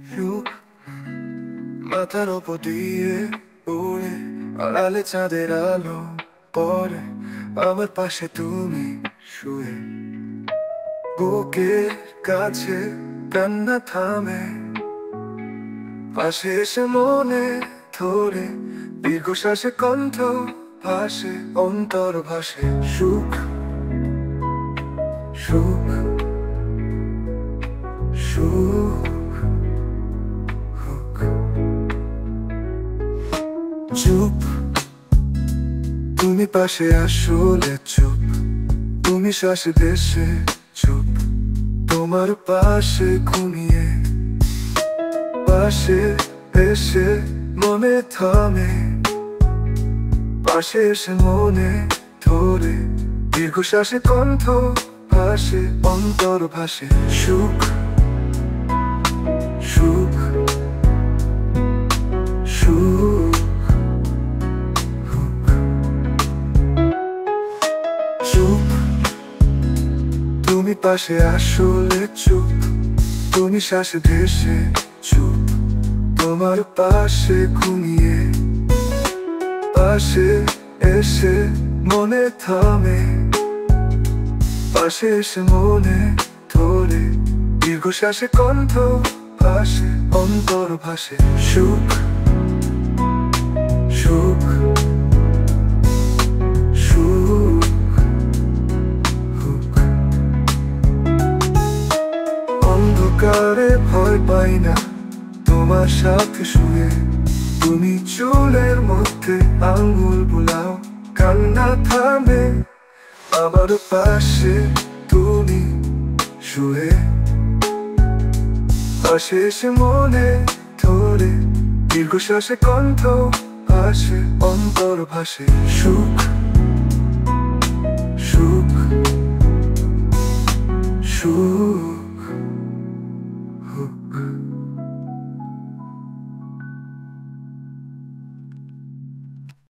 সুখ মাথার ওপর দিয়ে উড়ে, আড়ালে চাঁদের আলো পড়ে, আমার পাশে তুমি শুয়ে। বুকের কাছে কান্না থামে, পাশে এসে মনে ধরে, দীর্ঘশ্বাসে কণ্ঠ ভাসে, অন্তর ভাসে। সুখ সুখ সুখ চুপ, তুমি পাশে আসলে চুপ, তুমি শ্বাসে দেশে চুপ, তোমার পাশে ঘুমিয়ে, পাশে এসে মনে থামে, পাশে এসে মনে ধরে, দীর্ঘশ্বাসে কণ্ঠ ভাসে, অন্তর ভাসে। সুখ সুখ সুখ চুপ, তুমি পাশে আসলে চুপ, তুমি শ্বাসে ভেসে চুপ, তোমার পাশে ঘুমিয়ে, পাশে এসে মনে থামে, পাশে এসে মনে ধরে, দীর্ঘশ্বাসে কণ্ঠ ভাসে, অন্তর ভাসে। সুখ সুখ সুখ সুখ অন্ধকারে ভয় পাই না, তোমার সাথে শুয়ে, তুমি চুলের মধ্যে আঙ্গুল বুলাও, কান্না থামে, আমার পাশে তুমি শুয়ে, পাশে এসে মনে ধরে, দীর্ঘশ্বাসে কণ্ঠ ভাসে, অন্তর ভাসে। সুখ